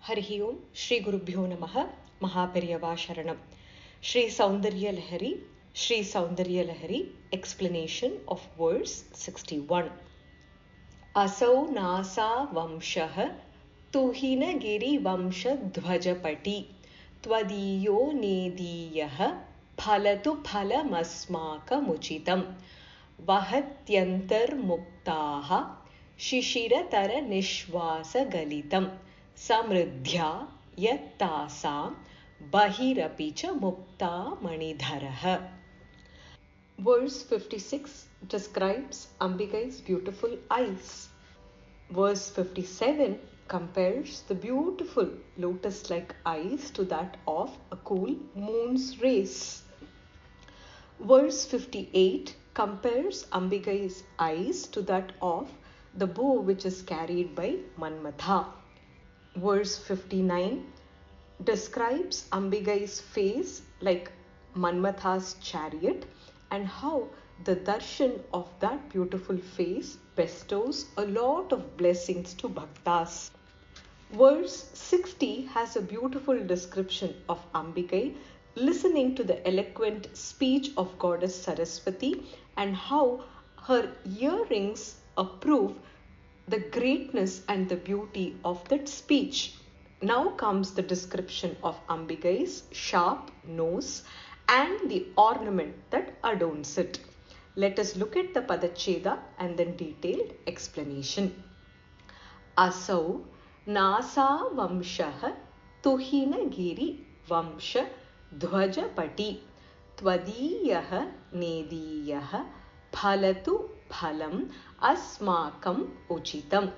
Harihi Om Shri Gurubhyo Namaha Mahaperiyava Sharanam. Shri Soundarya Lahari, Shri Soundarya Lahari, explanation of verse 61. Asau Nasa Vamshah Tuhina Giri Vamsha Dhvajapati Tvadiyo Nediyah Phalatu Phalamasmaka Muchitam Vahatyantar Muktaha Shishira Nishwasa Galitam Samridhya Yattasam Bahirapicha Mukta Manidharaha. Verse 56 describes Ambikai's beautiful eyes. Verse 57 compares the beautiful lotus-like eyes to that of a cool moon's rays. Verse 58 compares Ambikai's eyes to that of the bow which is carried by Manmatha. Verse 59 describes Ambikai's face like Manmatha's chariot and how the darshan of that beautiful face bestows a lot of blessings to bhaktas. Verse 60 has a beautiful description of Ambikai listening to the eloquent speech of goddess Saraswati and how her earrings approve the greatness and the beauty of that speech. Now comes the description of Ambikai's sharp nose and the ornament that adorns it. Let us look at the Padacheda and then detailed explanation. Asau Nasa Vamshah Tuhina Giri Vamsha Dhvajapati Tvadiyah Nediyah Phalatu Phalam Asmakam Uchitam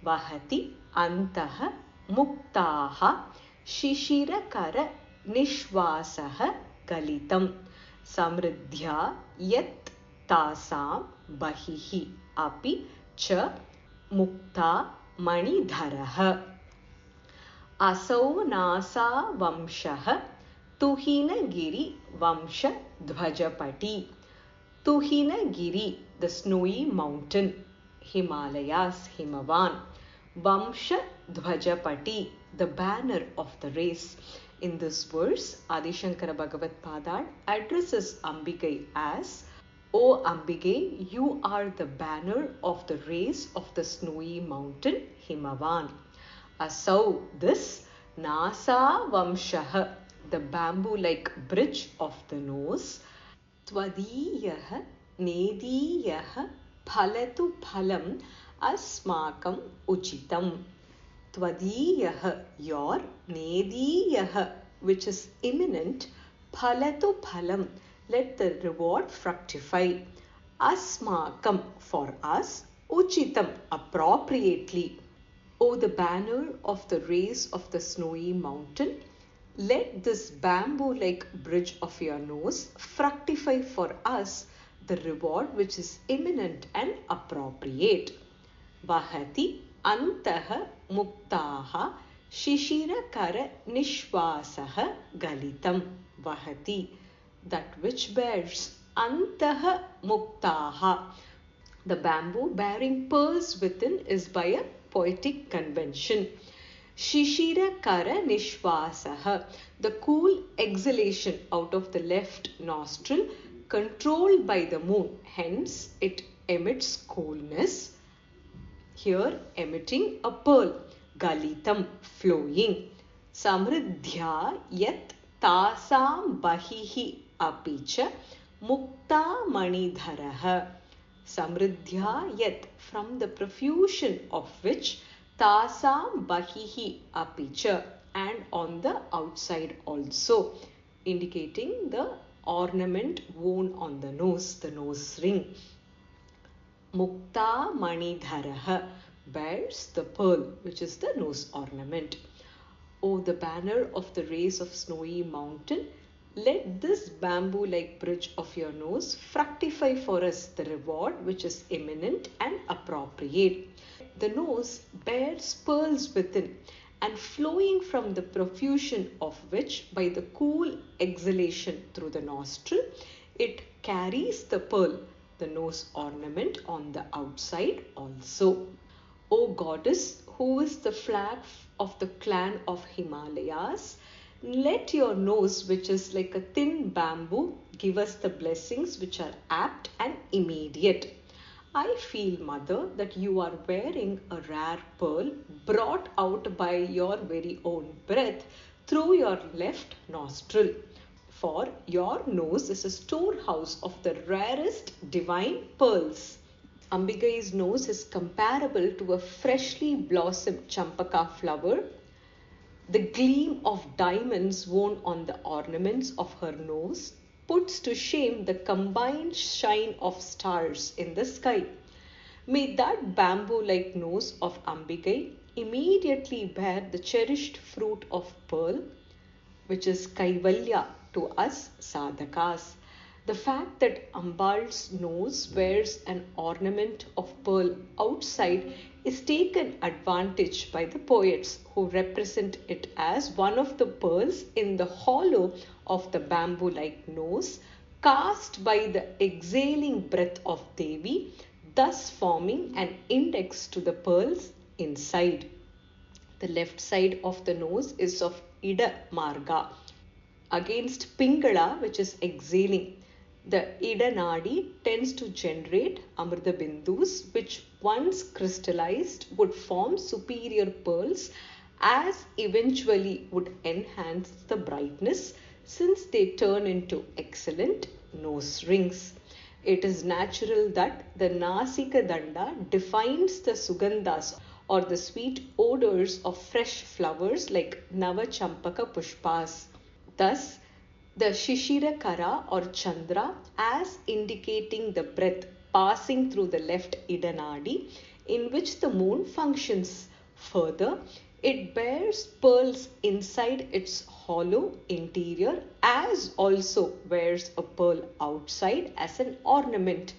Vahati Antaha Muktaha Shishirakara Nishwasaha Galitam Samridhya Yat Tasam Bahihi Api Cha Mukta Manidharaha. Asau Nasa Vamshah Tuhina Giri Vamsha Dhvajapati. Tuhina Giri, the snowy mountain, Himalayas, Himavan. Vamsha Dhvajapati, the banner of the race. In this verse, Adi Shankara Bhagavad Padad addresses Ambikai as, O Ambikai, you are the banner of the race of the snowy mountain Himavan. Asau, this, Nasa Vamshah, the bamboo-like bridge of the nose. Tvadiyah Nediyah Phalatu Phalam Asmakam Uchitam. Tvadiyah, your, Nediyah, which is imminent, Phalatu Phalam, let the reward fructify. Asmakam, for us, Uchitam, appropriately. O the banner of the race of the snowy mountain, let this bamboo-like bridge of your nose fructify for us the reward which is imminent and appropriate. Vahati antaha muktaha shishira nishwasaha galitam. Vahati, that which bears, antaha muktaha. The bamboo bearing pearls within is by a poetic convention. Shishira Kara Nishwasaha, the cool exhalation out of the left nostril controlled by the moon, hence it emits coolness. Here emitting a pearl, Galitam, flowing. Samridhya Yat Tasam Bahihi Apicha Mukta Manidharaha. Samridhya Yat, from the profusion of which Tasam Bahihi Apicha, and on the outside also, indicating the ornament worn on the nose ring. Mukta Manidharaha, bears the pearl, which is the nose ornament. O the banner of the race of snowy mountain, let this bamboo-like bridge of your nose fructify for us the reward which is imminent and appropriate. The nose bears pearls within, and flowing from the profusion of which, by the cool exhalation through the nostril, it carries the pearl, the nose ornament, on the outside also. O goddess who is the flag of the clan of Himalayas, let your nose, which is like a thin bamboo, give us the blessings which are apt and immediate. I feel, mother, that you are wearing a rare pearl brought out by your very own breath through your left nostril. For your nose is a storehouse of the rarest divine pearls. Ambikai's nose is comparable to a freshly blossomed champaka flower. The gleam of diamonds worn on the ornaments of her nose puts to shame the combined shine of stars in the sky. May that bamboo-like nose of Ambikai immediately bear the cherished fruit of pearl, which is Kaivalya to us sadhakas. The fact that Ambal's nose wears an ornament of pearl outside is taken advantage by the poets, who represent it as one of the pearls in the hollow of the bamboo-like nose cast by the exhaling breath of Devi, thus forming an index to the pearls inside. The left side of the nose is of Ida Marga against Pingala, which is exhaling. The Ida Nadi tends to generate Amrita Bindus, which once crystallized would form superior pearls, as eventually would enhance the brightness, since they turn into excellent nose rings. It is natural that the Nasika Danda defines the Sugandhas, or the sweet odors of fresh flowers like Nava Champaka Pushpas. Thus, the Shishira Kara or Chandra as indicating the breath passing through the left Idanadi in which the moon functions. Further, it bears pearls inside its hollow interior, as also wears a pearl outside as an ornament,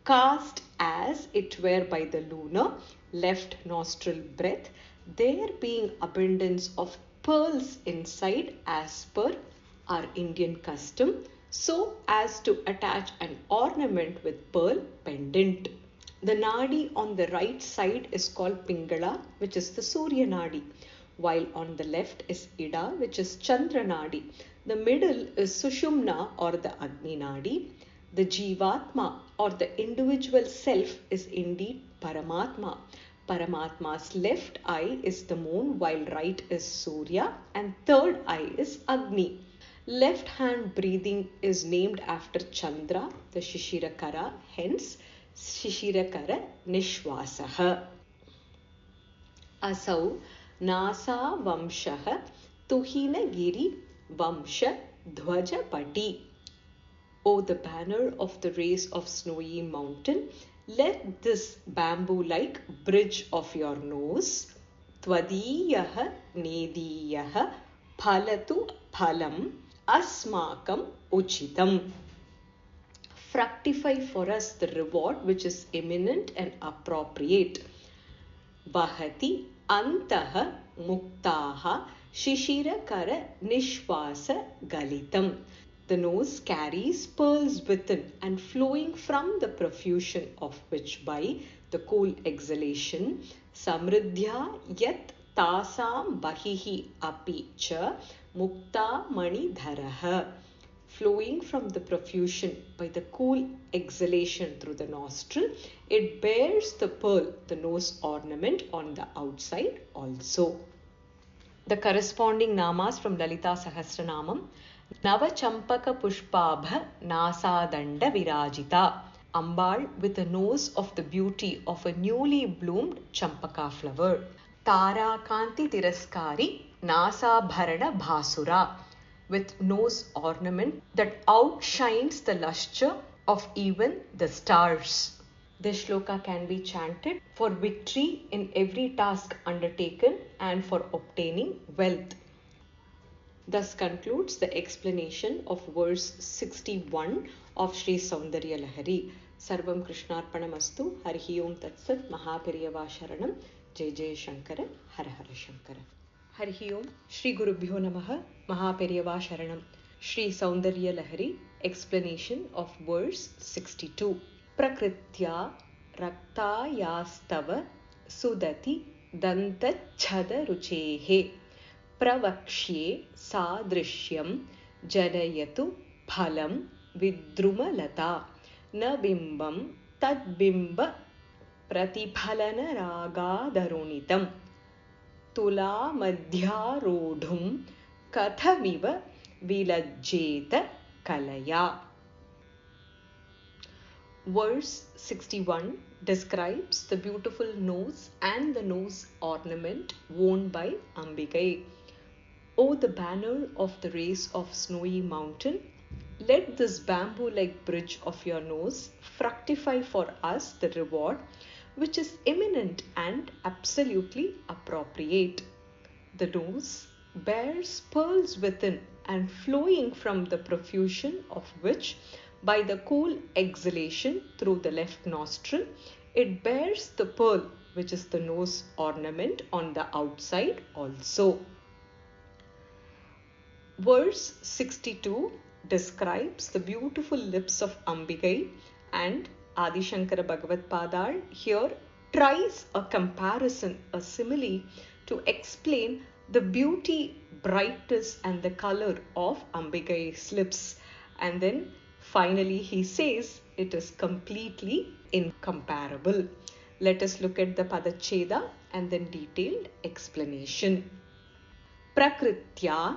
cast as it were by the lunar left nostril breath, there being abundance of pearls inside as per our Indian custom, so as to attach an ornament with pearl pendant. The Nadi on the right side is called Pingala, which is the Surya Nadi, while on the left is Ida, which is Chandra Nadi. The middle is Sushumna or the Agni Nadi. The Jivatma or the individual self is indeed Paramatma. Paramatma's left eye is the moon, while right is Surya, and third eye is Agni. Left hand breathing is named after Chandra, the Shishirakara, hence Shishirakara Nishwasaha. Asau Nasa Vamshaha Tuhina Giri Vamsha Dhwajapati. O the banner of the race of snowy mountain, let this bamboo-like bridge of your nose, Tvadiyaha Nediyaha Phalatu Phalam Asmakam Uchitam. Fructify for us the reward which is eminent and appropriate. Vahati Antaha Muktaha Shishirakara Nishwasa Galitam. The nose carries pearls within and flowing from the profusion of which by the cool exhalation, Samriddhya yat tasam bahihi api cha mukta mani dharaha. Flowing from the profusion by the cool exhalation through the nostril, it bears the pearl, the nose ornament on the outside also. The corresponding namas from Lalita Sahasranamam. Nava Champaka Pushpabha Nasadanda Virajita. Ambal with a nose of the beauty of a newly bloomed Champaka flower. Tara Kanti Tiraskari Nasabharana Bhasura. With nose ornament that outshines the lustre of even the stars. This shloka can be chanted for victory in every task undertaken and for obtaining wealth. Thus concludes the explanation of verse 61 of Sri Soundarya Lahari. Sarvam Krishnarpanamastu. Harihi Om Tatsat Mahaperiyava Sharanam. Jai Jai Shankara. Hara Hara Shankara. Harihi Om. Shri Gurubhyo Namaha. Mahaperiyava Sharanam. Sri Soundarya Lahari. Explanation of verse 62. Prakritya Raktayastava Sudati दन्तच्छदरुचेः प्रवक्ष्ये सादृश्यं जनयतु फलं विद्रुमलता न बिम्बं तद्बिम्ब प्रतिफलनरागादरुणितं तुलामध्यारोढुं कथमिव विलज्जेत कलया. Verse 61 describes the beautiful nose and the nose ornament worn by Ambikai. O the banner of the race of snowy mountain, let this bamboo-like bridge of your nose fructify for us the reward which is imminent and absolutely appropriate. The nose bears pearls within and flowing from the profusion of which, by the cool exhalation through the left nostril, it bears the pearl which is the nose ornament on the outside also. Verse 62 describes the beautiful lips of Ambikai, and Adi Shankara Bhagavad Padar here tries a comparison, a simile, to explain the beauty, brightness and the color of Ambikai's lips. And then finally he says it is completely incomparable. Let us look at the Padacheda and then detailed explanation. Prakritya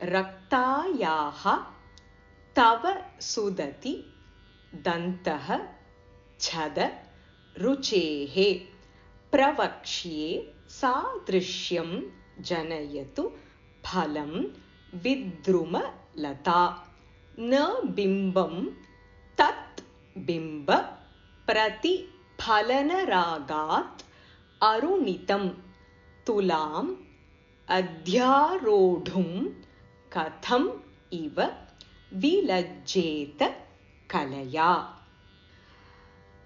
raktayaha tava sudati dantaha chada ruchehe pravakshye sadrishyam janayatu phalam vidruma lata na bimbam tat bimba prati phalanaragat arunitam tulam adhyarodhum katham iva vilajjeta kalaya.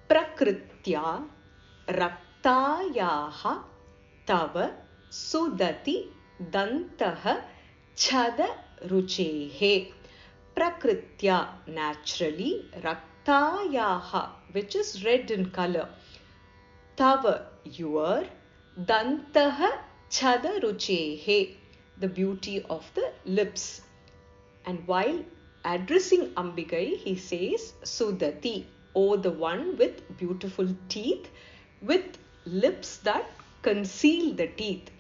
Prakritya raktayaha tava sudati dantaha chada ruchehe. Prakritya, naturally, raktayaha, which is red in color, tava, your, dantaha chada ruchehe, the beauty of the lips. And while addressing Ambikai, he says Sudati, O the one with beautiful teeth, with lips that conceal the teeth.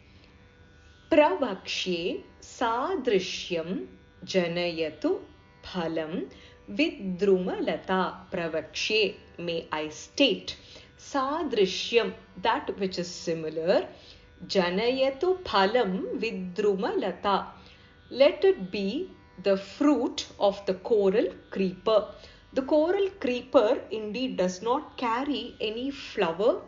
Pravakshe sadrishyam janayatu phalam vidrumalata. Pravakshe, may I state, sadrishyam, that which is similar, janayatu phalam vidrumalata, let it be the fruit of the coral creeper. The coral creeper indeed does not carry any flower,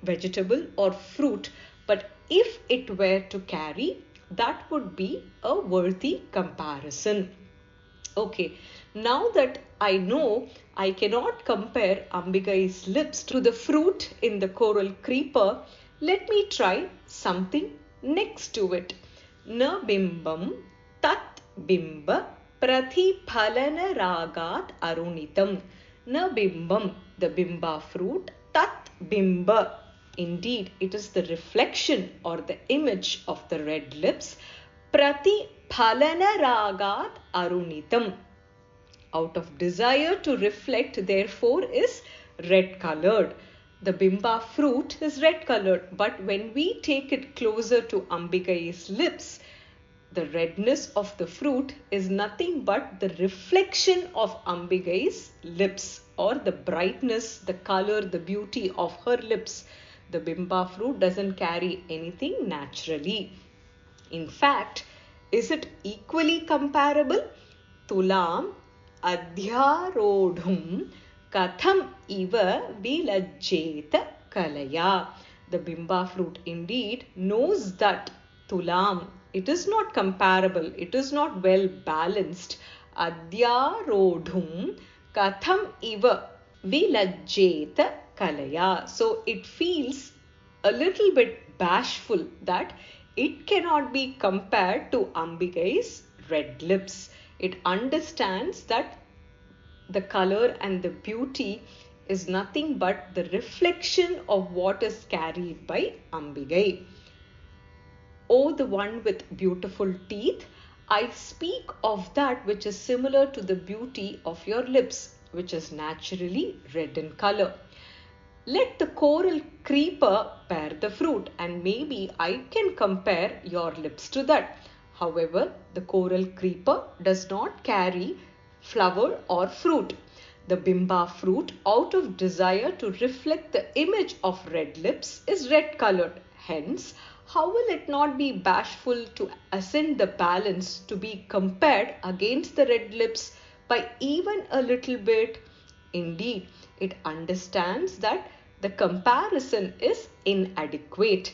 vegetable or fruit, but if it were to carry, that would be a worthy comparison. Okay, now that I know I cannot compare Ambikai's lips to the fruit in the coral creeper, let me try something next to it. Na bimbam tat bimba prathiphalana ragat arunitam. Na bimbam, the bimba fruit, tat bimba, indeed it is the reflection or the image of the red lips, prathiphalana ragat arunitam, out of desire to reflect, therefore is red colored. The bimba fruit is red colored, but when we take it closer to Ambikai's lips, the redness of the fruit is nothing but the reflection of Ambikai's lips, or the brightness, the color, the beauty of her lips. The bimba fruit doesn't carry anything naturally. In fact, is it equally comparable? Tulam adhyarodhum katham iva vilajjeta kalaya. The bimba fruit indeed knows that tulam, it is not comparable, it is not well balanced. Adhyarodhum katham iva vilajjeta kalaya. So it feels a little bit bashful that it cannot be compared to Ambikai's red lips. It understands that the color and the beauty is nothing but the reflection of what is carried by Ambigai. O the one with beautiful teeth, I speak of that which is similar to the beauty of your lips, which is naturally red in color. Let the coral creeper bear the fruit, and maybe I can compare your lips to that. However, the coral creeper does not carry flower or fruit. The bimba fruit, out of desire to reflect the image of red lips, is red colored. Hence, how will it not be bashful to ascend the balance to be compared against the red lips by even a little bit? Indeed, it understands that the comparison is inadequate.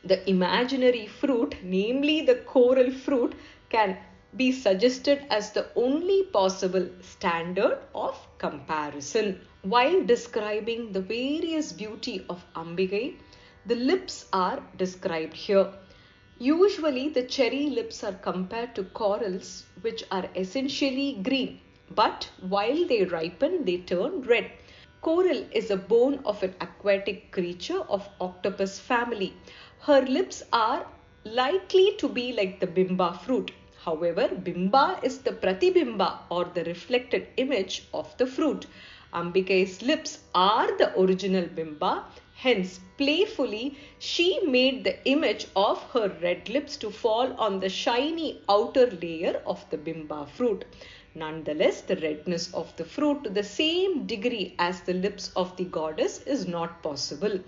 The imaginary fruit, namely the coral fruit, can be suggested as the only possible standard of comparison. While describing the various beauty of Ambigai, the lips are described here. Usually the cherry lips are compared to corals, which are essentially green, but while they ripen they turn red. Coral is a bone of an aquatic creature of octopus family. Her lips are likely to be like the bimba fruit. However, bimba is the pratibimba or the reflected image of the fruit. Ambikai's lips are the original bimba. Hence, playfully, she made the image of her red lips to fall on the shiny outer layer of the bimba fruit. Nonetheless, the redness of the fruit to the same degree as the lips of the goddess is not possible.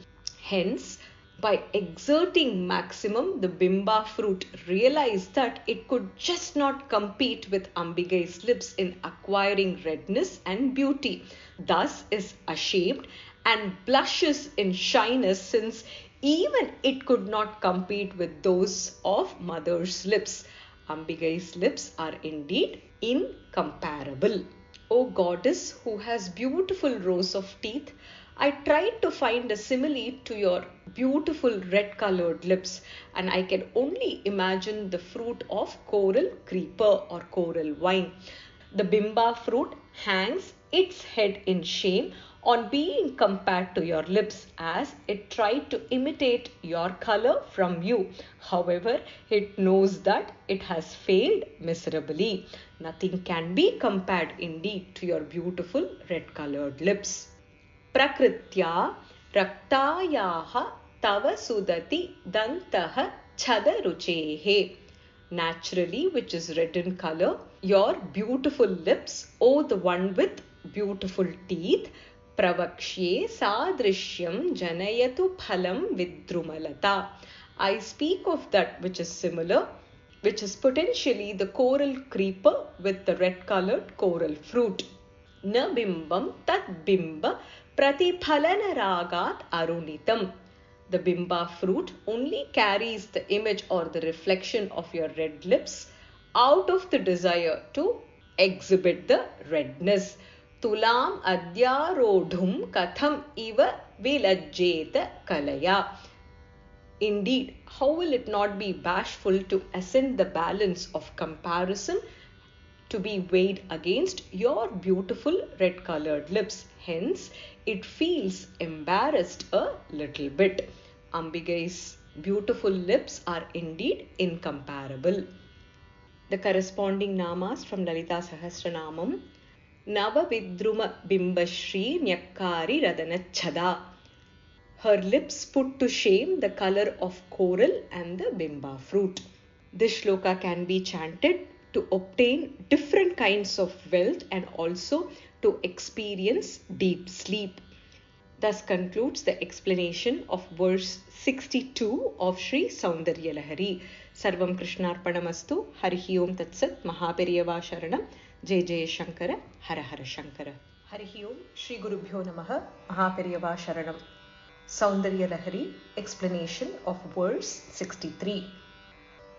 Hence, by exerting maximum, the bimba fruit realized that it could just not compete with Ambigai's lips in acquiring redness and beauty. Thus is ashamed and blushes in shyness, since even it could not compete with those of mother's lips. Ambigai's lips are indeed incomparable. O goddess who has beautiful rows of teeth, I tried to find a simile to your beautiful red colored lips, and I can only imagine the fruit of coral creeper or coral vine. The bimba fruit hangs its head in shame on being compared to your lips, as it tried to imitate your color from you. However, it knows that it has failed miserably. Nothing can be compared indeed to your beautiful red colored lips. Prakritya raktayaha tava sudati dantaha chadaruchehe. Naturally, which is red in color, your beautiful lips, O the one with beautiful teeth, pravakshye sadrishyam janayatu phalam vidrumalata. I speak of that which is similar, which is potentially the coral creeper with the red colored coral fruit. Na bimbam tat bimba pratiphalanaragat arunitam. The bimba fruit only carries the image or the reflection of your red lips out of the desire to exhibit the redness. Tulam adyarodhum katham iva vilajjeta kalaya. Indeed, how will it not be bashful to ascend the balance of comparison to be weighed against your beautiful red colored lips? Hence, it feels embarrassed a little bit. Ambigai's beautiful lips are indeed incomparable. The corresponding namas from Lalita Sahasranamam. Nava Vidruma Bimbashri Nyakkari Radanachada. Her lips put to shame the color of coral and the bimba fruit. This shloka can be chanted to obtain different kinds of wealth and also to experience deep sleep. Thus concludes the explanation of verse 62 of Sri Soundarya Lahari. Sarvam Krishnarpanamastu. Harihi Om Tatsat. Mahaperiyava Sharanam. Jai Jai Shankara. Hara Hara Shankara. Harihi Om. Shri Gurubhyo Namaha. Mahaperiyava Sharanam. Soundarya Lahari. Explanation of verse 63.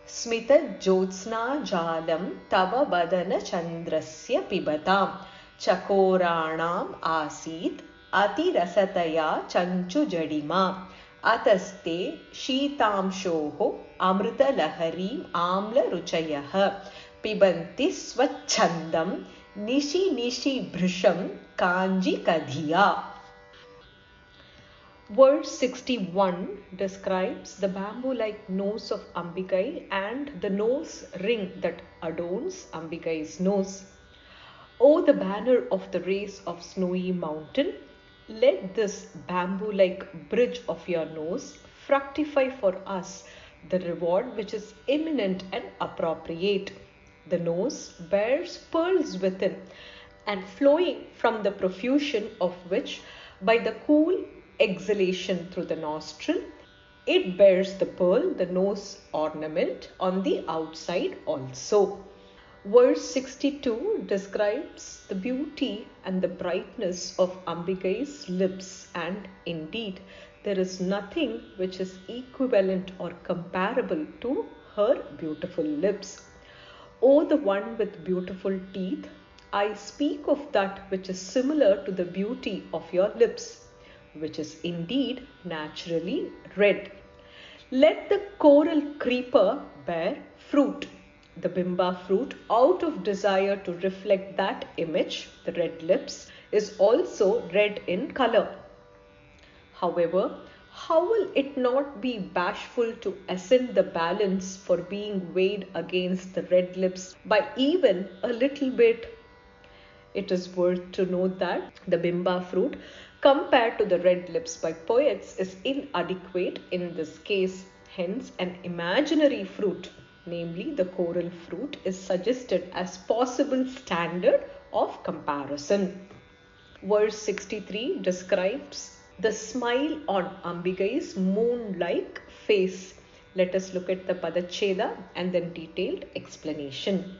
Smita Jyotsna Jalam Tava Badana Chandrasya Pibatam Chakoranam Asit Ati Rasataya Chanchu Jadima Ataste Shitamshoho Amrita Laharim Amla Ruchayaha Pibanti Swachandam Nishi Nishi Bhrisham Kanjikadhiya. Verse 61 describes the bamboo-like nose of Ambikai and the nose ring that adorns Ambikai's nose. O the banner of the race of snowy mountain, let this bamboo-like bridge of your nose fructify for us the reward which is imminent and appropriate. The nose bears pearls within, and flowing from the profusion of which, by the cool exhalation through the nostril, it bears the pearl, the nose ornament, on the outside also. Verse 62 describes the beauty and the brightness of Ambikai's lips, and indeed there is nothing which is equivalent or comparable to her beautiful lips. O the one with beautiful teeth, I speak of that which is similar to the beauty of your lips, which is indeed naturally red. Let the coral creeper bear fruit, the bimba fruit, out of desire to reflect that image, the red lips, is also red in color. However, how will it not be bashful to ascend the balance for being weighed against the red lips by even a little bit? It is worth to note that the bimba fruit compared to the red lips by poets is inadequate in this case. Hence, an imaginary fruit, namely the coral fruit, is suggested as possible standard of comparison. Verse 63 describes the smile on Ambikai's moon-like face. Let us look at the Padacheda and then detailed explanation.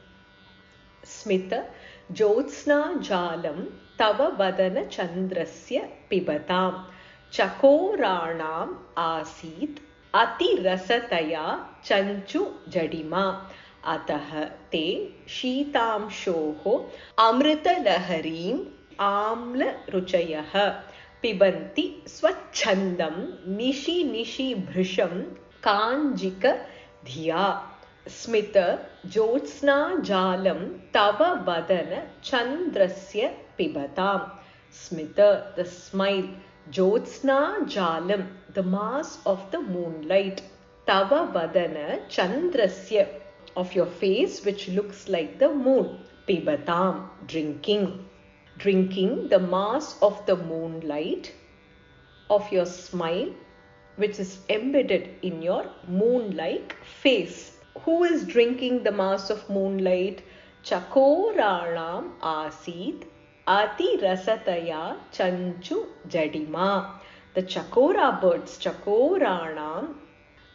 Smita Jyotsna Jalam Tava Vadana Chandrasya Pibatam Chakoranam Asit Ati Rasataya Chanchu Jadima Atah Te Shitam Shoho Amrita Laharim Amla Ruchayaha Pibanti Swachandam Nishi Nishi Bhrisham Kanjika Dhiya. Smita Jyotsna Jalam Tava Vadana Chandrasya Pibatam. Smita, the smile. Jyotsna Jalam, the mass of the moonlight. Tava Vadana Chandrasya, of your face which looks like the moon. Pibatam, drinking. Drinking the mass of the moonlight of your smile which is embedded in your moon-like face. Who is drinking the mass of moonlight? Chakoranam Asit Ati Rasataya Chanchu Jadima. The Chakora birds, Chakoranam,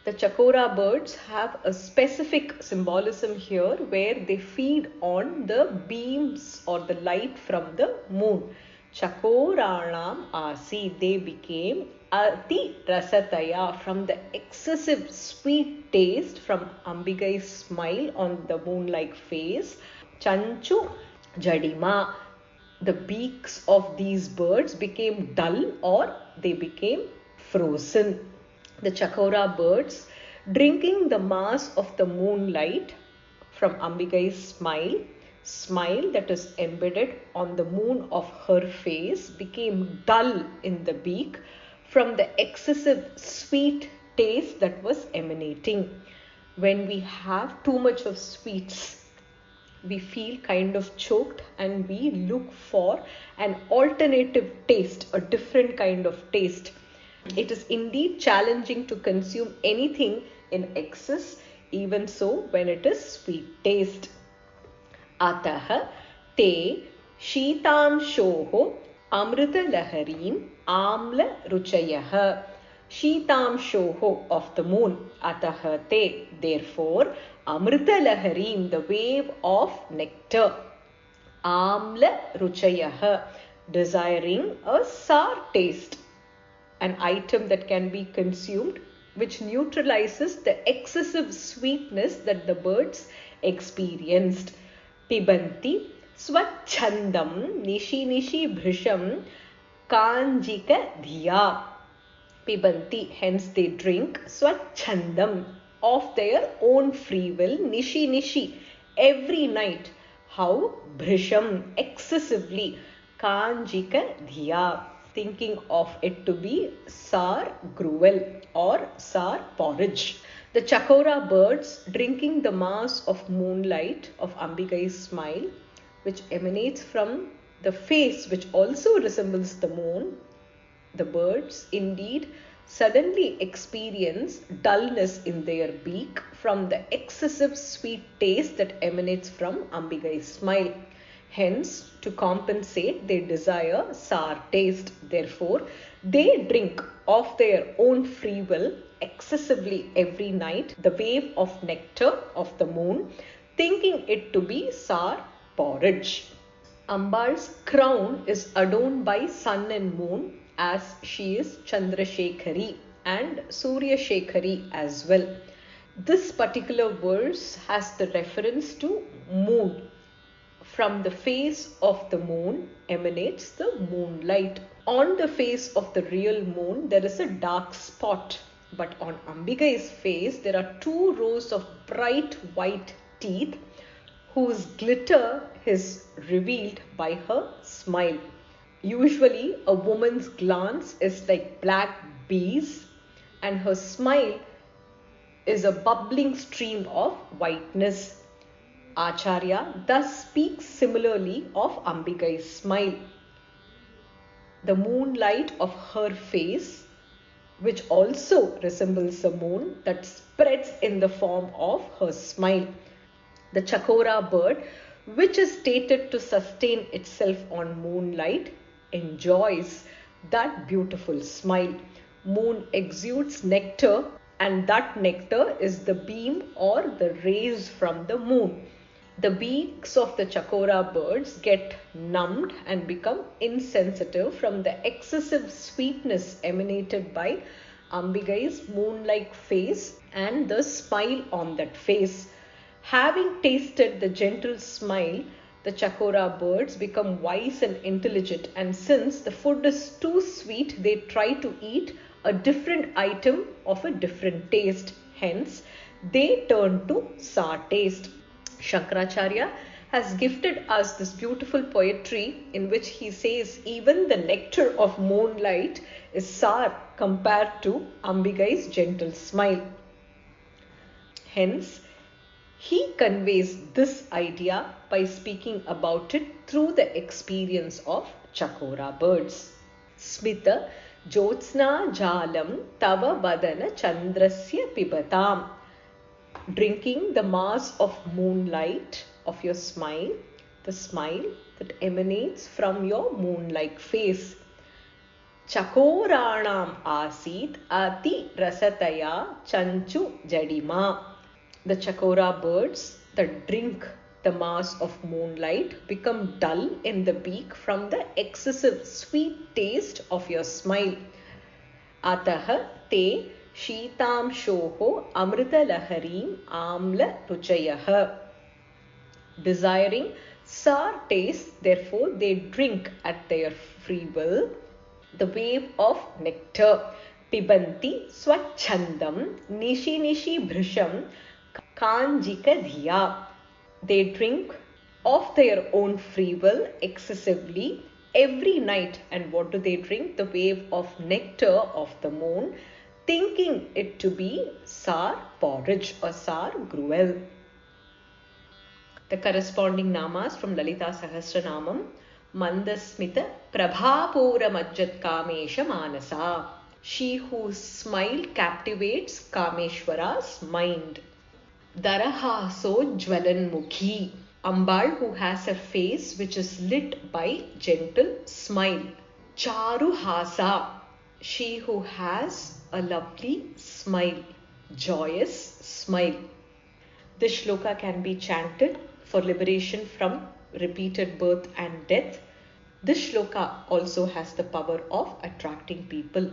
the Chakora birds have a specific symbolism here where they feed on the beams or the light from the moon. Chakoranam Asi, they became Ati Rasataya, from the excessive sweet taste from Ambikai's smile on the moon-like face. Chanchu Jadima, the beaks of these birds became dull or they became frozen. The Chakora birds, drinking the mass of the moonlight from Ambikai's smile that is embedded on the moon of her face, became dull in the beak from the excessive sweet taste that was emanating. When we have too much of sweets, we feel kind of choked and we look for an alternative taste, a different kind of taste. It is indeed challenging to consume anything in excess, even so when it is sweet taste. Atah te shitam shoho amrita laharim amla ruchayah. Shitam shoho, of the moon. Atah te, therefore, amrita laharim, the wave of nectar. Amla ruchayah, desiring a sour taste, an item that can be consumed which neutralizes the excessive sweetness that the birds experienced. Pibanti swachandam nishi nishi bhrisham kanjika dhiya. Pibanti, hence they drink, swachandam, of their own free will, nishi nishi, every night. How? Bhrisham, excessively. Kanjika Dhiya, thinking of it to be sour gruel or sour porridge. The chakora birds drinking the mass of moonlight of Ambikai's smile, which emanates from the face which also resembles the moon. The birds indeed suddenly experience dullness in their beak from the excessive sweet taste that emanates from Ambikai's smile. Hence, to compensate, they desire sour taste. Therefore, they drink of their own free will excessively every night the wave of nectar of the moon, thinking it to be sour porridge. Ambal's crown is adorned by sun and moon, as she is Chandrasekhari and Surya Shekhari as well. This particular verse has the reference to moon. From the face of the moon emanates the moonlight. On the face of the real moon, there is a dark spot. But on Ambikai's face, there are two rows of bright white teeth whose glitter is revealed by her smile. Usually, a woman's glance is like black bees, and her smile is a bubbling stream of whiteness. Acharya thus speaks similarly of Ambikai's smile. The moonlight of her face, which also resembles the moon, that spreads in the form of her smile. The chakora bird, which is stated to sustain itself on moonlight, enjoys that beautiful smile. Moon exudes nectar, and that nectar is the beam or the rays from the moon. The beaks of the chakora birds get numbed and become insensitive from the excessive sweetness emanated by Ambikai's moon-like face and the smile on that face. Having tasted the gentle smile, the chakora birds become wise and intelligent, and since the food is too sweet, they try to eat a different item of a different taste. Hence, they turn to sour taste. Shankaracharya has gifted us this beautiful poetry in which he says even the nectar of moonlight is sour compared to Ambikai's gentle smile. Hence, he conveys this idea by speaking about it through the experience of chakora birds. Smita Jyotsna Jalam Tava Vadana Chandrasya Pibatam. Drinking the mass of moonlight of your smile, the smile that emanates from your moon-like face. Chakoranam asit ati rasataya chanchu jadima. The chakora birds that drink the mass of moonlight become dull in the beak from the excessive sweet taste of your smile. Ataha te Shitamshoho Amrita Laharim Amla Ruchayaha. Desiring sour taste, therefore they drink at their free will the wave of nectar. Pibanti Swachandam Nishi Nishi Bhrisham Kanjika Dhiya. They drink of their own free will excessively every night. And what do they drink? The wave of nectar of the moon, thinking it to be sour porridge or sour gruel. The corresponding namas from Lalita Sahasranamam. Mandasmita Prabhapura Majjat Kamesha Manasa. She whose smile captivates Kameshwara's mind. Daraha So Jwalan Mukhi. Ambal who has a face which is lit by gentle smile. Charu Hasa. She who has a lovely smile, joyous smile. This shloka can be chanted for liberation from repeated birth and death. This shloka also has the power of attracting people.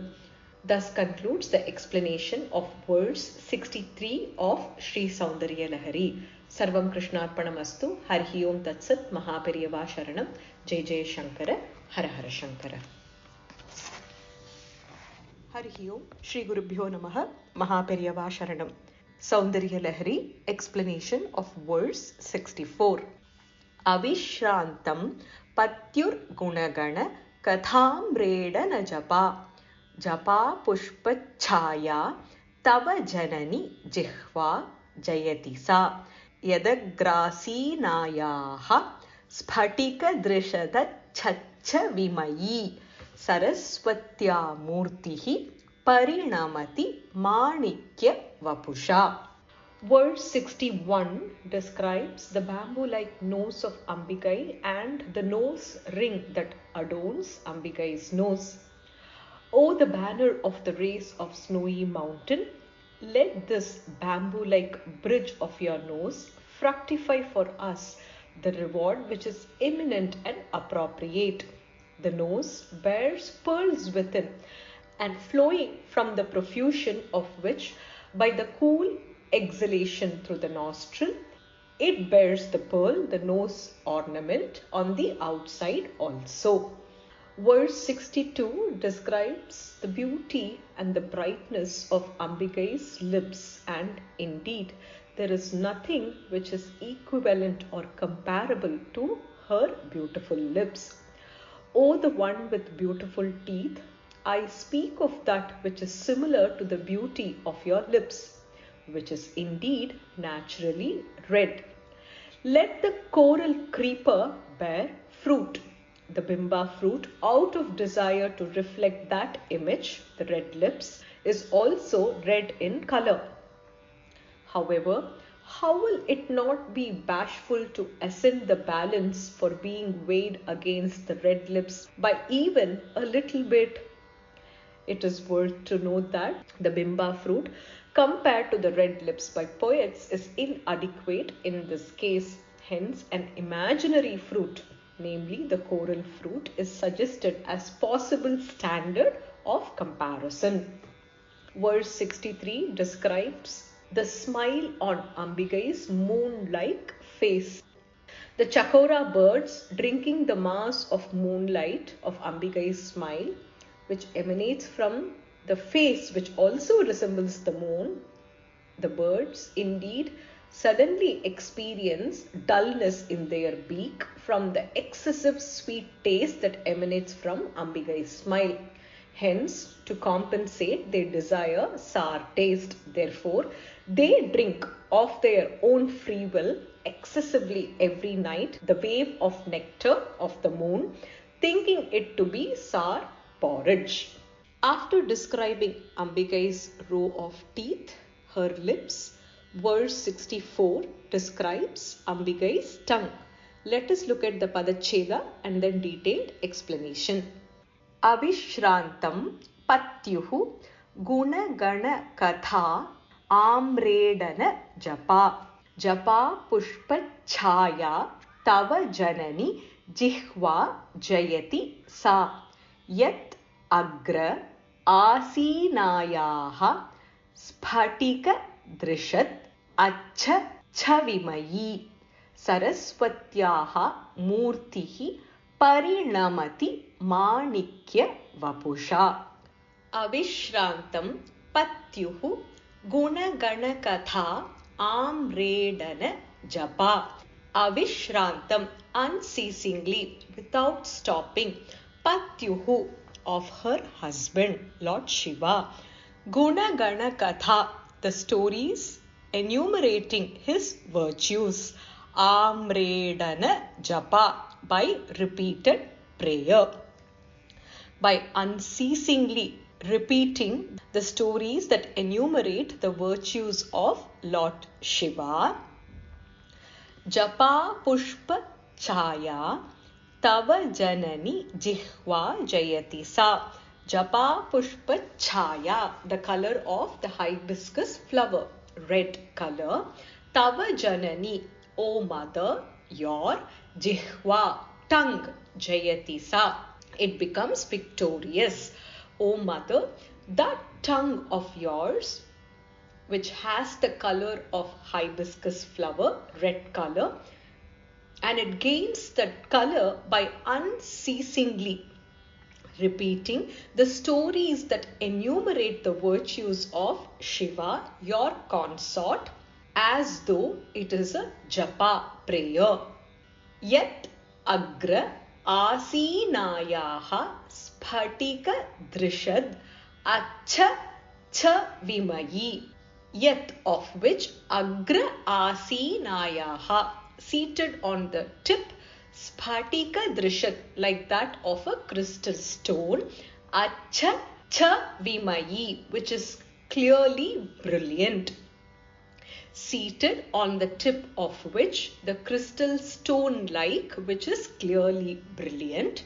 Thus concludes the explanation of verse 63 of Sri Soundarya Lahari. Sarvam Krishnarpanamastu. Harihi Om Tatsat. Mahaperiyava Sharanam. Jai Jai Shankara. Hara Hara Shankara. Harihi Om. Shri Gurubhyo Namaha. Mahaperiyava Sharanam. Soundarya Lahari. Explanation of verse 64. Avishrantam Patyur gunagana kathamredana japa. Japa pushpa chaya tava janani jihva jayati sa. Yadagrasinayaha sphatika drishada chacha vimayi saraswatya murtihi parinamati manikya vapusha. Verse 61 describes the bamboo-like nose of Ambikai and the nose ring that adorns Ambikai's nose. O the banner of the race of snowy mountain, let this bamboo-like bridge of your nose fructify for us the reward which is imminent and appropriate. The nose bears pearls within, and flowing from the profusion of which, by the cool exhalation through the nostril, it bears the pearl, the nose ornament, on the outside also. Verse 62 describes the beauty and the brightness of Ambikai's lips, and indeed there is nothing which is equivalent or comparable to her beautiful lips. O the one with beautiful teeth, I speak of that which is similar to the beauty of your lips, which is indeed naturally red. Let the coral creeper bear fruit, the bimba fruit, out of desire to reflect that image, the red lips, is also red in color. However, how will it not be bashful to ascend the balance for being weighed against the red lips by even a little bit? It is worth to note that the bimba fruit compared to the red lips by poets is inadequate in this case. Hence, an imaginary fruit, namely the coral fruit, is suggested as possible standard of comparison. Verse 63 describes the smile on Ambikai's moon-like face. The chakora birds drinking the mass of moonlight of Ambikai's smile, which emanates from the face which also resembles the moon. The birds indeed suddenly experience dullness in their beak from the excessive sweet taste that emanates from Ambikai's smile. Hence, to compensate, they desire sour taste. Therefore, they drink of their own free will excessively every night the wave of nectar of the moon, thinking it to be sour porridge. After describing Ambikai's row of teeth, her lips, verse 64 describes Ambikai's tongue. Let us look at the Padacheda and then detailed explanation. Avishrantam patyuhu gunagana katha amredana japa. Japa pushpa chaya tava janani jihva jayati sa. Yat agra asinayaha sphatika drishat acha chavimayi saraswatyaha murtihi parinamati manikya vapusha. Avishrantam patyuhu gunagana katha amredana japa. Avishrantam, unceasingly, without stopping, patyuhu, of her husband, Lord Shiva. Gunagana katha, the stories enumerating his virtues. Amredana japa, by repeated prayer. By unceasingly repeating the stories that enumerate the virtues of Lord Shiva. Japa pushpa chaya tava janani jihva jayati sa. Japa pushpa chaya, the color of the hibiscus flower, red color. Tava janani, O mother, your jihva, tongue, jayati sa, it becomes victorious. O mother, that tongue of yours, which has the color of hibiscus flower, red color, and it gains that color by unceasingly repeating the stories that enumerate the virtues of Shiva, your consort, as though it is a japa prayer. Yet agra आसीनायाः स्फटिकदृशद् अच्छा cha vimayi, yet of which agra asinayaha, seated on the tip, sphatika drishat, like that of a crystal stone, acha cha vimayi, which is clearly brilliant, seated on the tip of which the crystal stone like, which is clearly brilliant.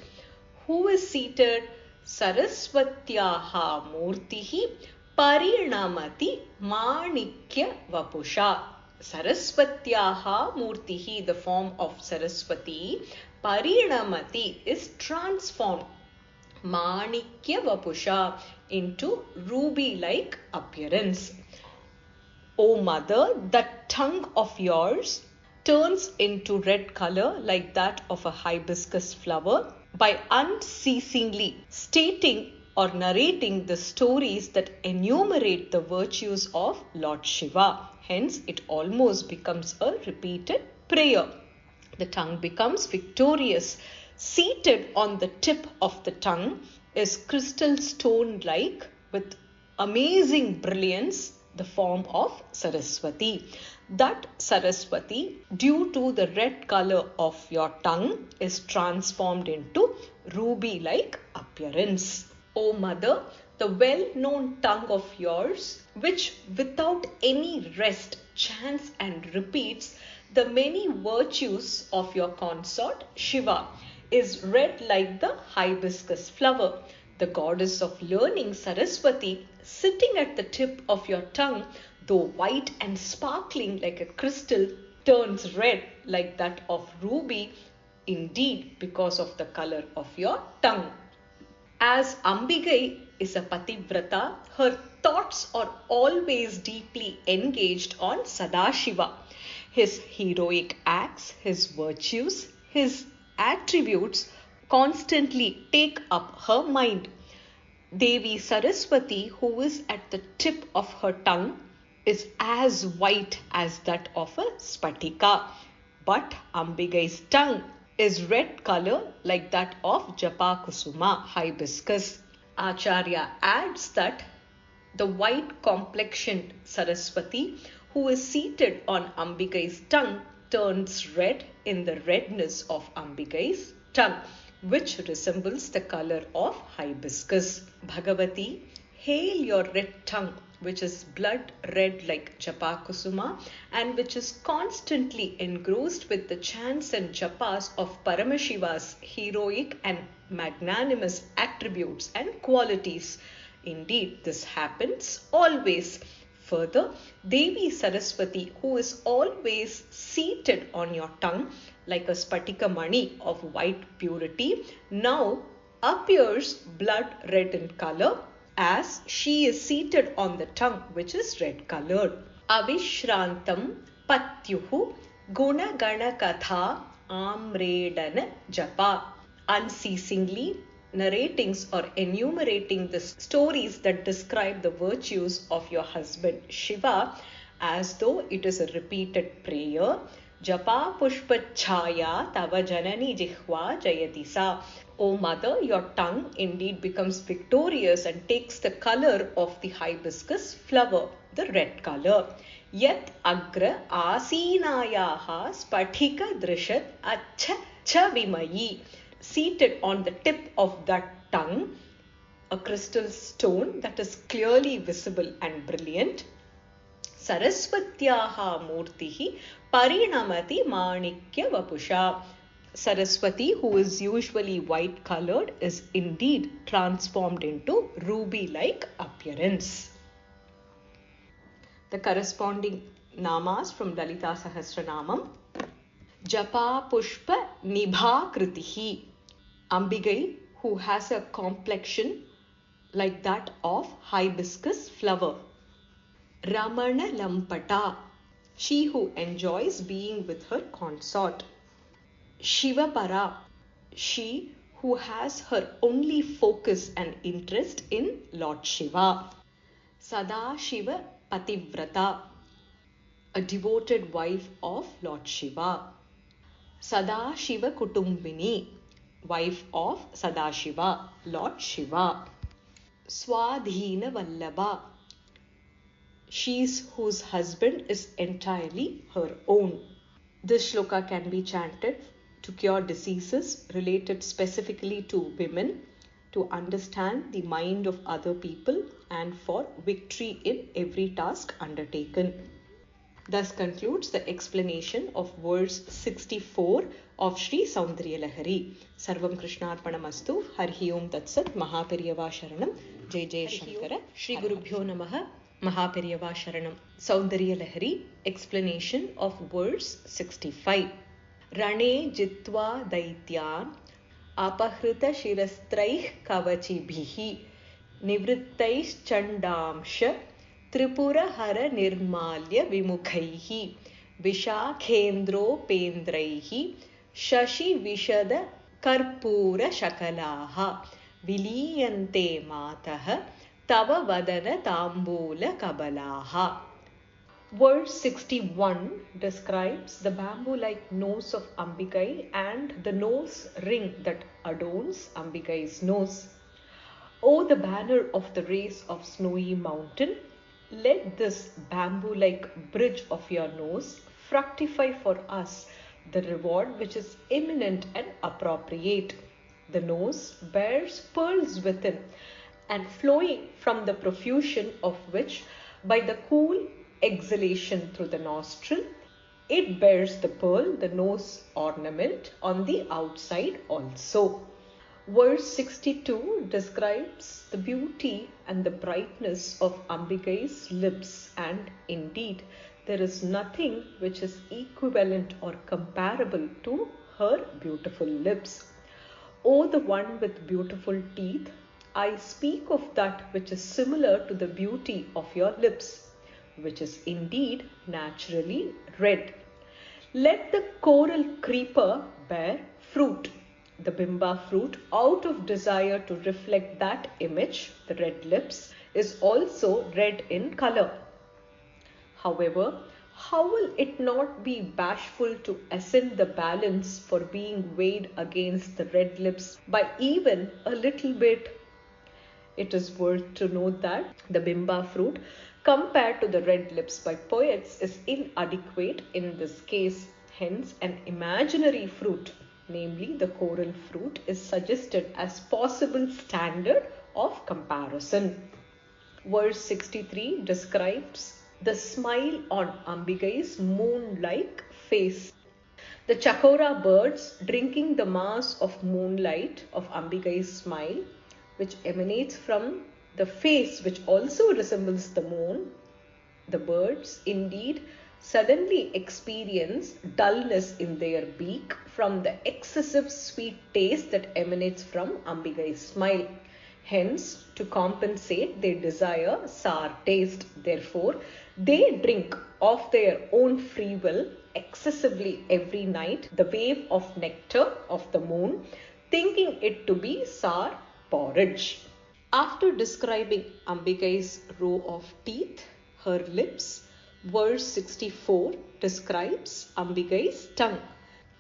Who is seated? Saraswatyaha murtihi parinamati manikya vapusha. Saraswatyaha murtihi, the form of Saraswati, parinamati is transformed, manikya vapusha, into ruby-like appearance. O mother, that tongue of yours turns into red color like that of a hibiscus flower by unceasingly stating or narrating the stories that enumerate the virtues of Lord Shiva. Hence, it almost becomes a repeated prayer. The tongue becomes victorious. Seated on the tip of the tongue is crystal stone like with amazing brilliance, the form of Saraswati. That Saraswati, due to the red color of your tongue, is transformed into ruby-like appearance. O mother, the well-known tongue of yours, which without any rest chants and repeats the many virtues of your consort Shiva, is red like the hibiscus flower. The goddess of learning Saraswati, sitting at the tip of your tongue, though white and sparkling like a crystal, turns red like that of ruby, indeed because of the color of your tongue. As Ambigai is a pativrata, her thoughts are always deeply engaged on Sadashiva, his heroic acts, his virtues, his attributes constantly take up her mind. Devi Saraswati, who is at the tip of her tongue, is as white as that of a spatika, but Ambigai's tongue is red color like that of Japa Kusuma, hibiscus. Acharya adds that the white complexioned Saraswati, who is seated on Ambigai's tongue, turns red in the redness of Ambigai's tongue, which resembles the color of hibiscus. Bhagavati, hail your red tongue, which is blood red like Japa Kusuma and which is constantly engrossed with the chants and japas of Paramashiva's heroic and magnanimous attributes and qualities. Indeed, this happens always. Further, Devi Saraswati, who is always seated on your tongue like a spatika mani of white purity, now appears blood red in color as she is seated on the tongue, which is red colored. Avishrantam patyuhu guna gana katha amredana japa. Unceasingly narrating or enumerating the stories that describe the virtues of your husband Shiva as though it is a repeated prayer. Japa pushpa chaya tava janani jihva jayati sa. O mother, your tongue indeed becomes victorious and takes the color of the hibiscus flower, the red color. Yet agra asinayaha spathika drishat acha cha vimayi. Seated on the tip of that tongue, a crystal stone that is clearly visible and brilliant. Saraswatyaha murtihi parinamati manikya vapusha. Saraswati, who is usually white colored, is indeed transformed into ruby-like appearance. The corresponding namas from Lalita Sahasranamam. Japa Pushpa Nibha Kritihi. Ambigai, who has a complexion like that of hibiscus flower. Ramana Lampata, she who enjoys being with her consort. Shivapara, she who has her only focus and interest in Lord Shiva. Sada Shiva Pativrata, a devoted wife of Lord Shiva. Sada Shiva Kutumbini, wife of Sadashiva, Lord Shiva. Swadhina Vallabha, she's whose husband is entirely her own. This shloka can be chanted to cure diseases related specifically to women, to understand the mind of other people, and for victory in every task undertaken. Thus concludes the explanation of verse 64 of Sri Soundarya Lahari. Sarvam Krishnarpanamastu. Harhi Om Tatsat. Mahaperiyava Sharanam. Jai Jai Shankara. Shri Gurubhyo Namaha. Mahaperiyava Sharanam. Soundarya Lahari. Explanation of verse 65. Rane jitva daityan apahrita shirastraih kavachibhihi nivrittaih chandamsha त्रिपुरहर निर्माल्य विमुखैः विशाखेन्द्रोपेन्द्रैः शशिविशद कर्पूरशकलाः विलीयन्ते मातः तव वदन ताम्बूलकबलाः. Verse 61 describes the bamboo-like nose of Ambikai and the nose ring that adorns Ambikai's nose. O the banner of the race of snowy mountain, let this bamboo-like bridge of your nose fructify for us the reward which is imminent and appropriate. The nose bears pearls within, and flowing from the profusion of which, by the cool exhalation through the nostril, it bears the pearl, the nose ornament, on the outside also. Verse 62 describes the beauty and the brightness of Ambikai's lips, and indeed there is nothing which is equivalent or comparable to her beautiful lips. O the one with beautiful teeth, I speak of that which is similar to the beauty of your lips, which is indeed naturally red. Let the coral creeper bear fruit, the bimba fruit, out of desire to reflect that image, the red lips, is also red in color. However, how will it not be bashful to ascend the balance for being weighed against the red lips by even a little bit? It is worth to note that the bimba fruit compared to the red lips by poets is inadequate in this case. Hence, an imaginary fruit, namely the coral fruit, is suggested as possible standard of comparison. Verse 63 describes the smile on Ambikai's moon-like face. The chakora birds drinking the mass of moonlight of Ambikai's smile, which emanates from the face which also resembles the moon, the birds indeed suddenly experience dullness in their beak from the excessive sweet taste that emanates from Ambikai's smile. Hence, to compensate, they desire sour taste. Therefore, they drink of their own free will excessively every night the wave of nectar of the moon, thinking it to be sour porridge. After describing Ambikai's row of teeth, her lips, verse 64 describes Ambikai's tongue.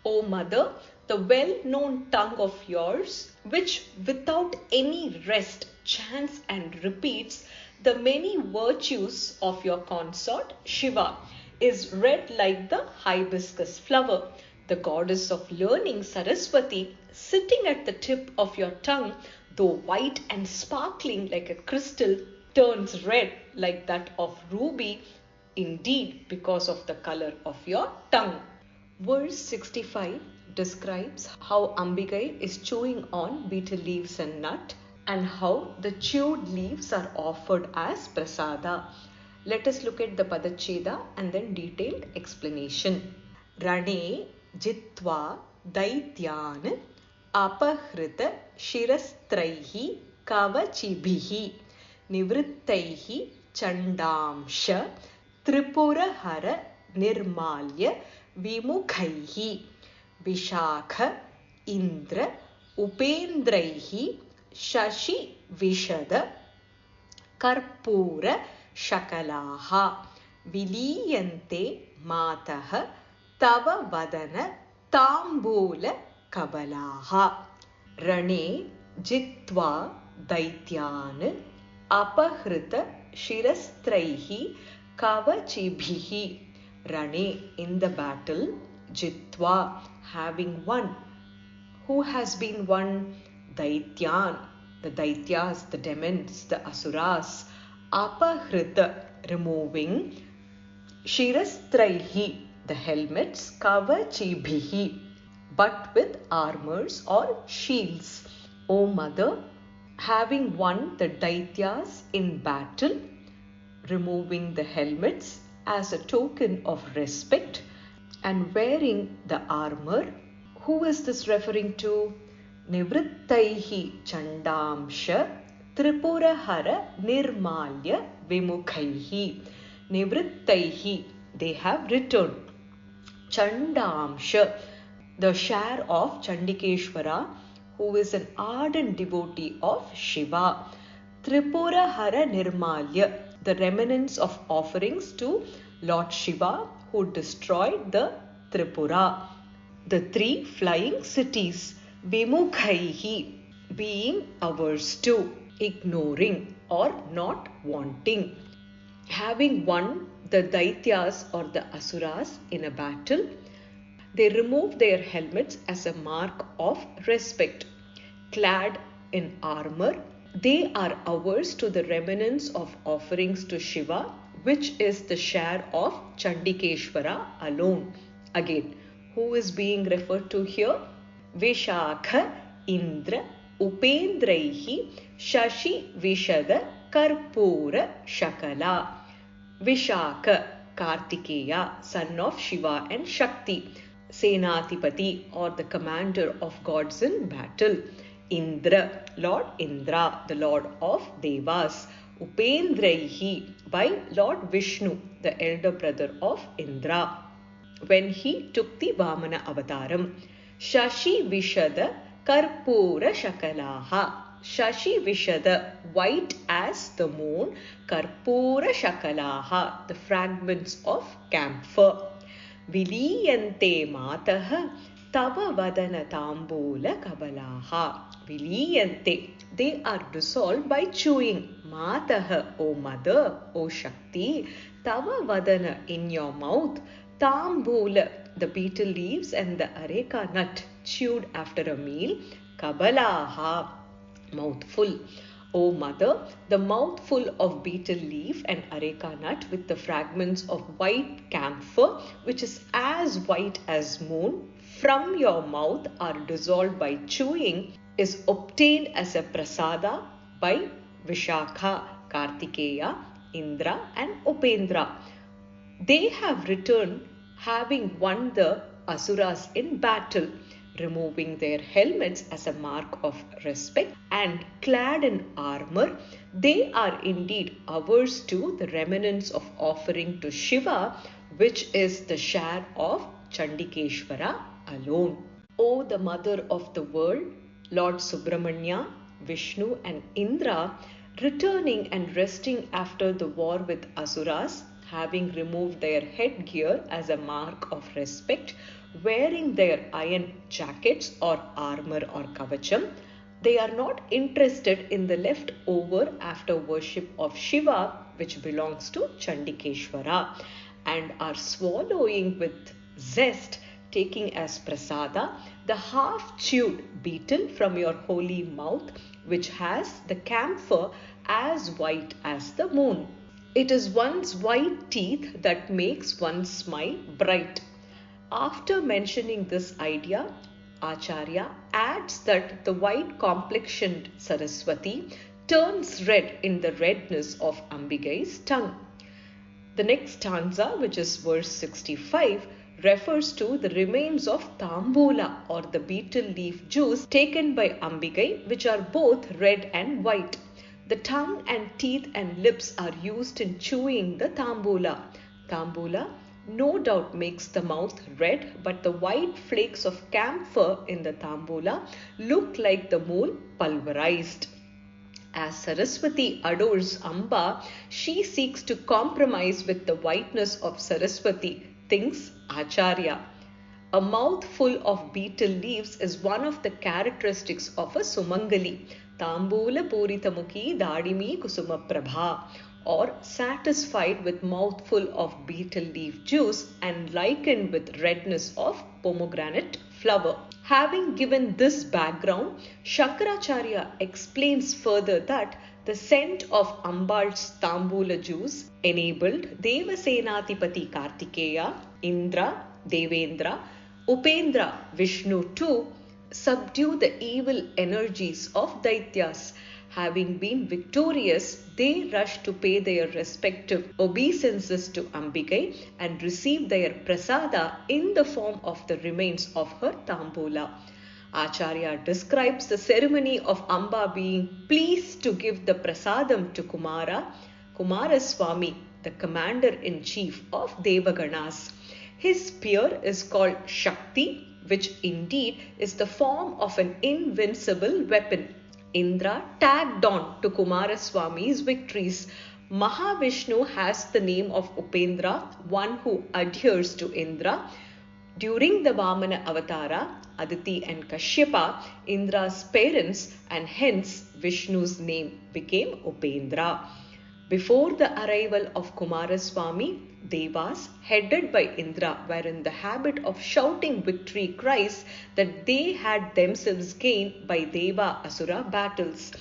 O mother, the well-known tongue of yours, which without any rest chants and repeats the many virtues of your consort Shiva, is red like the hibiscus flower. The goddess of learning Saraswati, sitting at the tip of your tongue, though white and sparkling like a crystal, turns red like that of ruby, indeed because of the color of your tongue. Verse 65 describes how Ambikai is chewing on betel leaves and nut, and how the chewed leaves are offered as prasada. Let us look at the Padacheda and then detailed explanation. Rane jitva daityan apahrita shirastraihi kavachibhihi nivrittaihi chandamsha tripurahara nirmalya vimukhaihi vishakha indra upendraihi shashi vishada karpura shakalaha viliyante mataha tava vadana tambula kabalaha. Rane jitva daityan apahrita shirastraihi kavachibhihi. Rane, in the battle, jitva, having won. Who has been won? Daityan, the Daityas, the demons, the Asuras. Apahrita, removing. Shirastraihi, the helmets. Kavachibhihi, but with armors or shields. O mother, having won the Daityas in battle, removing the helmets as a token of respect and wearing the armor. Who is this referring to? Nivrittaihi Chandamsha Tripurahara Nirmalya Vimukhaihi. Nivrittaihi, they have returned. Chandamsha, the share of Chandikeshwara, who is an ardent devotee of Shiva. Tripurahara Nirmalya, the remnants of offerings to Lord Shiva who destroyed the Tripura. The three flying cities. Vimukhaihi, being averse to, ignoring or not wanting. Having won the Daityas or the Asuras in a battle, they remove their helmets as a mark of respect. Clad in armor, they are averse to the remnants of offerings to Shiva, which is the share of Chandikeshwara alone. Again, who is being referred to here? Vishakha Indra Upendraihi Shashi Vishada Karpura Shakala. Vishaka, Kartikeya, son of Shiva and Shakti. Senatipati, or the commander of gods in battle. Indra, Lord Indra, the lord of Devas. Upendraihi, by Lord Vishnu, the elder brother of Indra, when he took the Vamana avataram. Shashi Vishada Karpura Shakalaha. Shashi Vishada, white as the moon. Karpura Shakalaha, the fragments of camphor. Viliyante Mataha Tava Vadana Tambula Kabalaha. Viliyante, they are dissolved by chewing. Mataha, O mother, O Shakti. Tava Vadana, in your mouth. Tambula, the betel leaves and the areca nut chewed after a meal. Kabalaha, mouthful. O mother, the mouthful of betel leaf and areca nut with the fragments of white camphor, which is as white as moon, from your mouth are dissolved by chewing, is obtained as a prasada by Vishakha, Kartikeya, Indra and Upendra. They have returned having won the Asuras in battle, removing their helmets as a mark of respect and clad in armor. They are indeed averse to the remnants of offering to Shiva, which is the share of Chandikeshwara alone. O the mother of the world, Lord Subramanya, Vishnu and Indra, returning and resting after the war with Asuras, having removed their headgear as a mark of respect, wearing their iron jackets or armor or kavacham, they are not interested in the leftover after worship of Shiva, which belongs to Chandikeshwara, and are swallowing with zest, taking as prasada the half-chewed betel from your holy mouth, which has the camphor as white as the moon. It is one's white teeth that makes one's smile bright. After mentioning this idea, Acharya adds that the white complexioned Saraswati turns red in the redness of Ambigai's tongue. The next stanza, which is verse 65, refers to the remains of Tambula or the betel leaf juice taken by Ambigai, which are both red and white. The tongue and teeth and lips are used in chewing the Tambula. Tambula no doubt makes the mouth red, but the white flakes of camphor in the Tambula look like the moon pulverized. As Saraswati adores Amba, she seeks to compromise with the whiteness of Saraswati, thinks Acharya. A mouthful of betel leaves is one of the characteristics of a Sumangali, Tambula Puritamukhi Dadimi Kusuma Prabha, or satisfied with mouthful of betel leaf juice and likened with redness of pomegranate flower. Having given this background, Shankaracharya explains further that the scent of Ambal's Tambula juice enabled Devasenatipati Kartikeya, Indra, Devendra, Upendra, Vishnu to subdue the evil energies of Daityas. Having been victorious, they rushed to pay their respective obeisances to Ambikai and receive their prasada in the form of the remains of her Tambula. Acharya describes the ceremony of Amba being pleased to give the prasadam to Kumaraswamy, the commander-in-chief of Devaganas. His spear is called Shakti, which indeed is the form of an invincible weapon. Indra tagged on to Kumaraswamy's victories. Mahavishnu has the name of Upendra, one who adheres to Indra. During the Vamana Avatara, Aditi and Kashyapa, Indra's parents, and hence Vishnu's name became Upendra. Before the arrival of Kumaraswamy, Devas, headed by Indra, were in the habit of shouting victory cries that they had themselves gained by Deva Asura battles.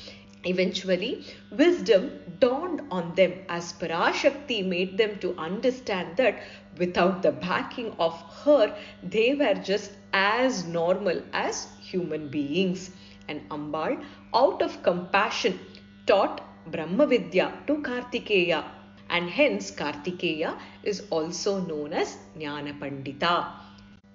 Eventually, wisdom dawned on them as Parashakti made them to understand that without the backing of her, they were just as normal as human beings. And Ambal, out of compassion, taught Brahmavidya to Kartikeya, and hence Kartikeya is also known as Jnana Pandita.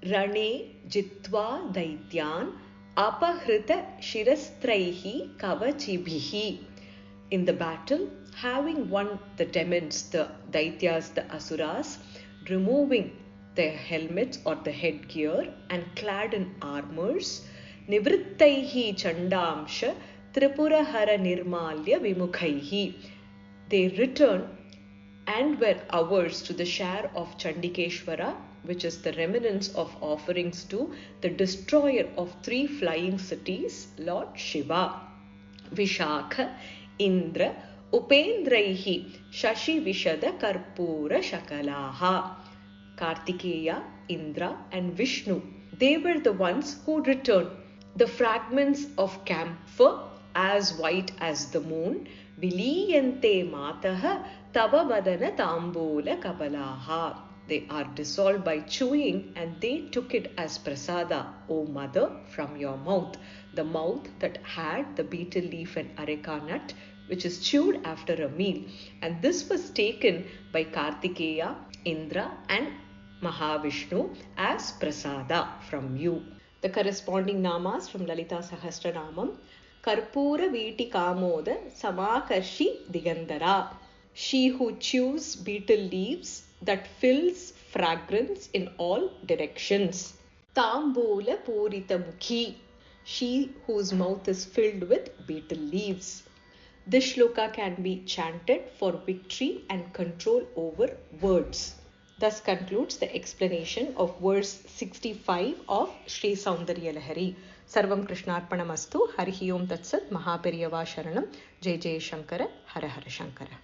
Rane Jitva Daityan Apahrita Shirastraihi Kavachibhihi. In the battle, having won the demons, the Daityas, the Asuras, removing their helmets or the headgear and clad in armors, Nivrittaihi Chandamsha Tripurahara Nirmalya Vimukhaihi. They returned and were averse to the share of Chandikeshwara, which is the remnants of offerings to the destroyer of 3 flying cities, Lord Shiva. Vishakha, Indra, Upendraihi, Shashi Vishada Karpura Shakalaha. Kartikeya, Indra, and Vishnu, they were the ones who returned. The fragments of camphor, as white as the moon, Viliyante Mataha Tava Vadana Tambula Kapalaha. They are dissolved by chewing, and they took it as prasada, O mother, from your mouth, the mouth that had the betel leaf and areca nut, which is chewed after a meal. And this was taken by Kartikeya, Indra, and Mahavishnu as prasada from you. The corresponding namas from Lalita Sahasranamam: Karpura Viti Kamoda Samakarshi Digandara. She who chews betel leaves that fills fragrance in all directions. Tambula Purita Mukhi. She whose mouth is filled with betel leaves. This shloka can be chanted for victory and control over words. Thus concludes the explanation of verse 65 of Sri Soundarya Lahari. Sarvam Krishnarpanamastu. Harihi Om Tatsat. Mahaperiyava Sharanam. Jai Jai Shankara. Hara Hara Shankara.